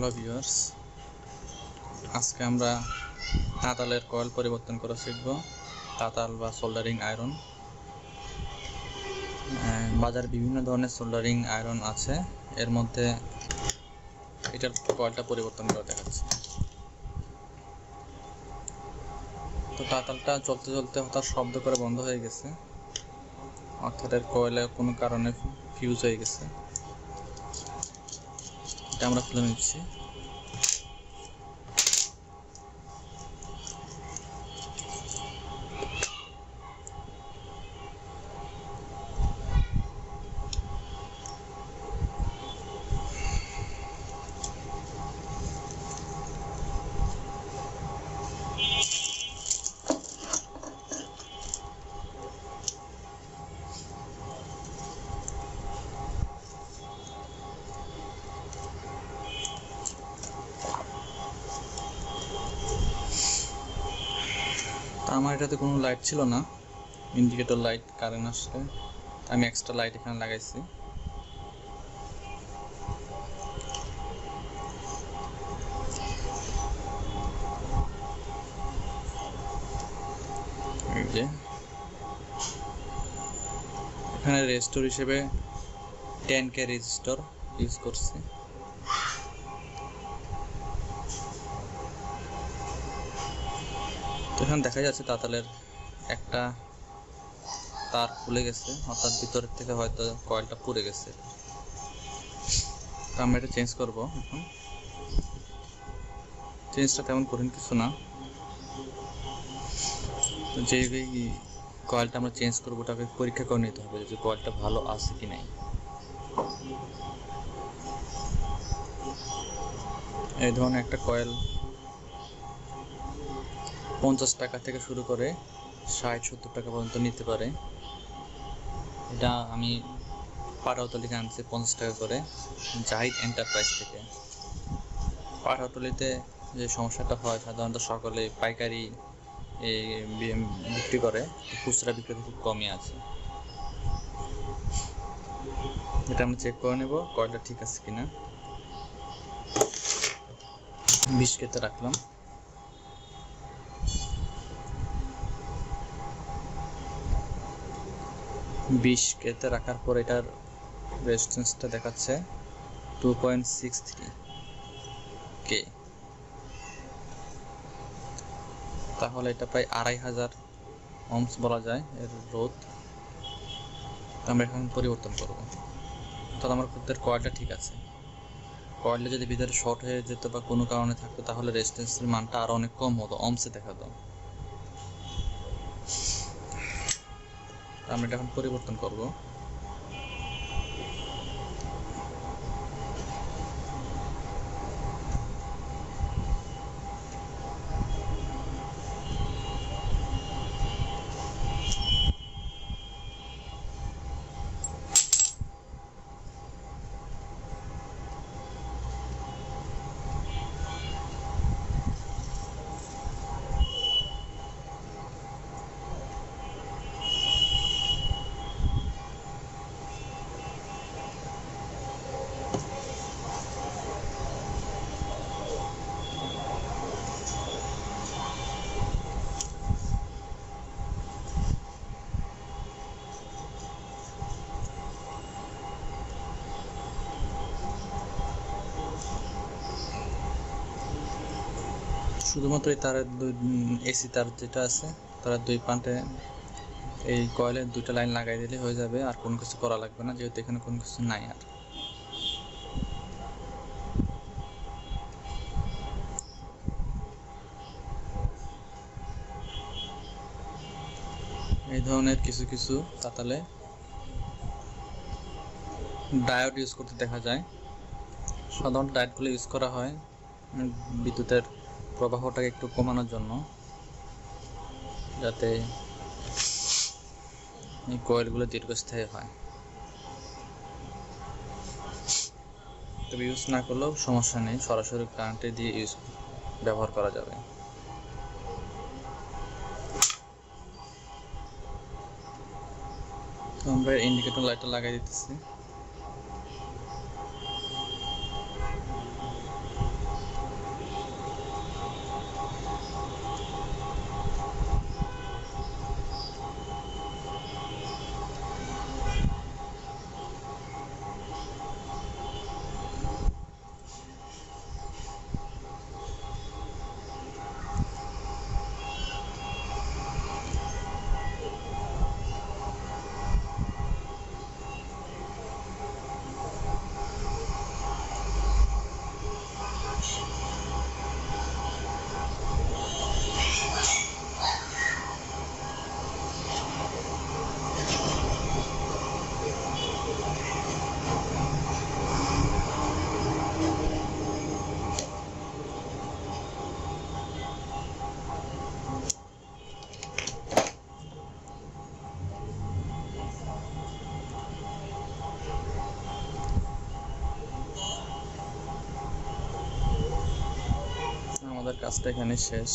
Hello viewers, আজকে আমরা তাতালের coil পরিবর্তন করা শিখব। তাতাল বা সোল্ডারিং আয়রন। বাজারে বিভিন্ন ধরনের সোল্ডারিং আয়রন আছে, এর মধ্যে এটার কয়েলটা পরিবর্তন করে দেখাচ্ছে। তো তাতালটা চলতে চলতে হঠাৎ শব্দ করে বন্ধ হয়ে গেছে, অর্থাৎ এর কয়েলে কোনো কারণে ফিউজ হয়ে গেছে। এটা আমরা খুলে নিচ্ছি। আমার এটাতে কোনো লাইট ছিল না, ইন্ডিকেটর লাইট কারেন্ট আসলে আমি এক্সট্রা লাইট এখানে লাগাইছি। এই যে এখানে রেজিস্টর হিসেবে 10K রেজিস্টর ইউজ করছি। তো এখানে দেখা যাচ্ছে তাতালের একটা তার খুলে গেছে, অর্থাৎ ভিতরের থেকে হয়তো কয়েলটা পুড়ে গেছে। তো আমরা এটা চেঞ্জ করব। এখন চেঞ্জটা তেমন কঠিন কিছু না। তো যে কয়েলটা আমরা চেঞ্জ করবো ওটাকে পরীক্ষা করে নিতে হবে যে কয়েলটা ভালো আছে কি নাই। এই ধরনের একটা কয়েল 50 টাকা থেকে শুরু করে 60-70 টাকা পর্যন্ত নিতে পারে। এটা আমি পাটাতলিতে আনছি 50 টাকা করে, জাহিদ এন্টারপ্রাইজ থেকে। পাটাতলিতে যে সমস্যাটা হয়, সাধারণত সকলে পাইকারি বিক্রি করে, খুচরা বিক্রি খুব কমই আছে। এটা আমরা চেক করে নেব কয়েলটা ঠিক আছে কিনা। 20 কেতে রাখলাম। কেতে রাখার পর এটার রেজিস্ট্যান্সটা দেখাচ্ছে 2.63K। তাহলে এটা প্রায় 2500 ohms বলা যায় এর রোধ। আমরা এখন পরিবর্তন করব। তাহলে আমার কয়েলটা ঠিক আছে। কয়েলটা যদি ভিতরে শর্ট হয়ে যেত বা কোনো কারণে থাকতো তাহলে রেজিস্ট্যান্সের মানটা আরো অনেক কম হতো, ohmsে দেখাতো। আমরা এটা এখন পরিবর্তন করব। শুধুমাত্র এই তারের এসি তার যেটা আছে তার দুই প্রান্তে এই কয়েলের দুইটা লাইন লাগাই দিলে হয়ে যাবে, আর কোনো কিছু করা লাগবে না, যেহেতু এখানে কোনো কিছু নাই। আর এই ধরনের কিছু কিছু তাতালে ডায়োড ইউজ করতে দেখা যায়। সাধারণত ডায়োডগুলো ইউজ করা হয় বিদ্যুতের প্রবাহটাকে একটু কমানোর জন্য, যাতে এই কয়েলগুলো দীর্ঘস্থায়ী হয়। তবে ইউজ না করলেও সমস্যা নেই, সরাসরি কারেন্টে দিয়ে ব্যবহার করা যাবে। তো আমরা ইন্ডিকেটর লাইটটা লাগাই দিতেছি। আমাদের কাজটা এখানে শেষ।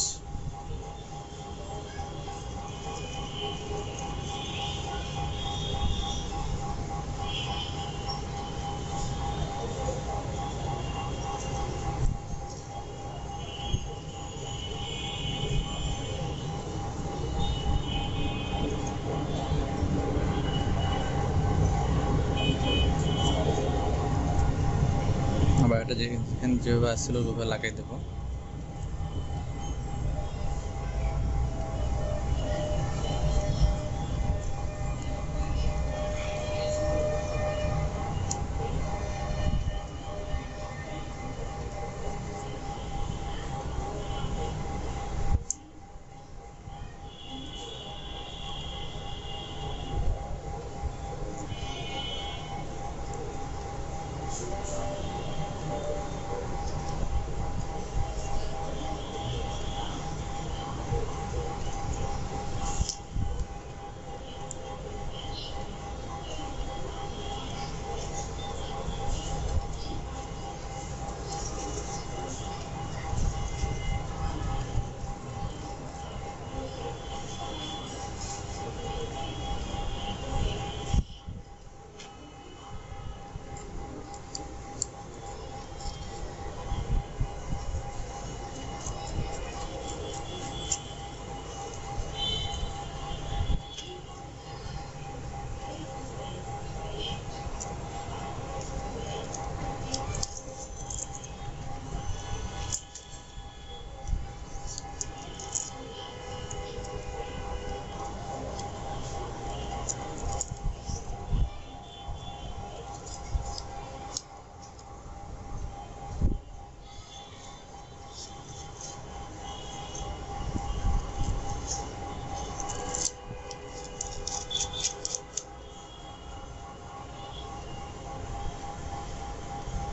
আবার এটা যেভাবে আসছিল ওইভাবে লাগাই দেবো।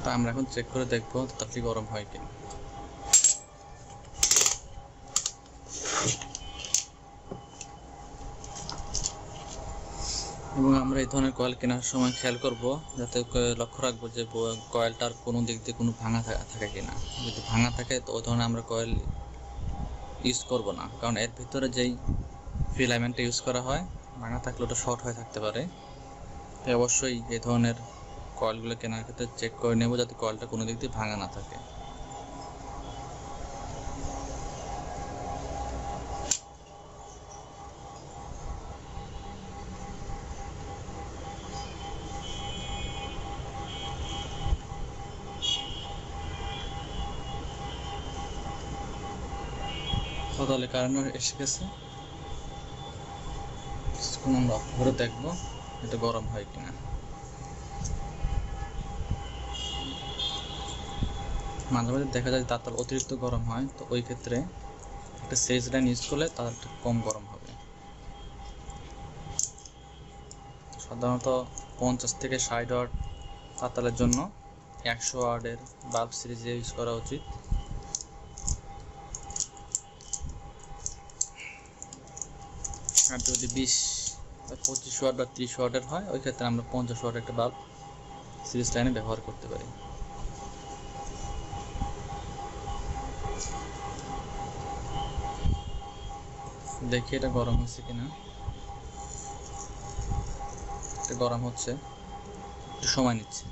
তা আমরা এখন চেক করে দেখবো তাড়াতাড়ি গরম হয় কিনা। এবং আমরা এই ধরনের কয়েল কেনার সময় খেয়াল করব, যাতে লক্ষ্য রাখবো যে কয়েলটার কোনো দিক দিয়ে কোনো ভাঙা থাকে কিনা। যদি ভাঙা থাকে তো ওই ধরনের আমরা কয়েল ইউজ করব না, কারণ এর ভিতরে যেই ফিলামেন্টটা ইউজ করা হয় ভাঙা থাকলে ওটা শর্ট হয়ে থাকতে পারে। তাই অবশ্যই এই ধরনের কয়েলগুলো কেনার ক্ষেত্রে চেক করে নেব যাতে কয়েলটা কোনো দিক দিয়ে ভাঙা না থাকে। তাহলে কারেন্ট এসে গেছে, কিছুক্ষণ আমরা অফ করে দেখবো এটা গরম হয় কিনা। মাঝে মাঝে দেখা যায় তার অতিরিক্ত গরম হয়, তো ওই ক্ষেত্রে একটা সেজ লাইন ইউজ করলে তারটা কম গরম হবে। সাধারণত 50 থেকে 60 ওয়াট তাতালের জন্য 100 ওয়াটের বাল্ব সিরিজে ইউজ করা উচিত। আর যদি 20 বা 25 ওয়াট বা 30 ওয়াটের হয় ওই ক্ষেত্রে আমরা 50 ওয়াট একটা বাল্ব সিরিজ লাইনে ব্যবহার করতে পারি। দেখি এটা গরম হচ্ছে কিনা। এটা গরম হচ্ছে, একটু সময় নিচ্ছে।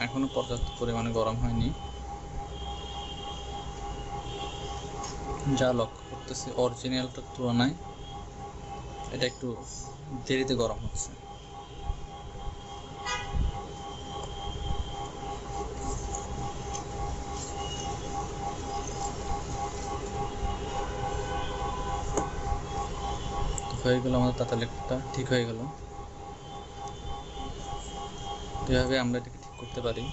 এখনো পর্যাপ্ত পরিমাণে গরম হয়নি। যা লক্ষ্য করতেছি অরিজিনালটার তুলনায় এটা একটু দেরিতে গরম হচ্ছে। হয়ে গেল আমাদের তাতালেটা ঠিক হয়ে গেল। এভাবে আমরা এটাকে ঠিক করতে পারি।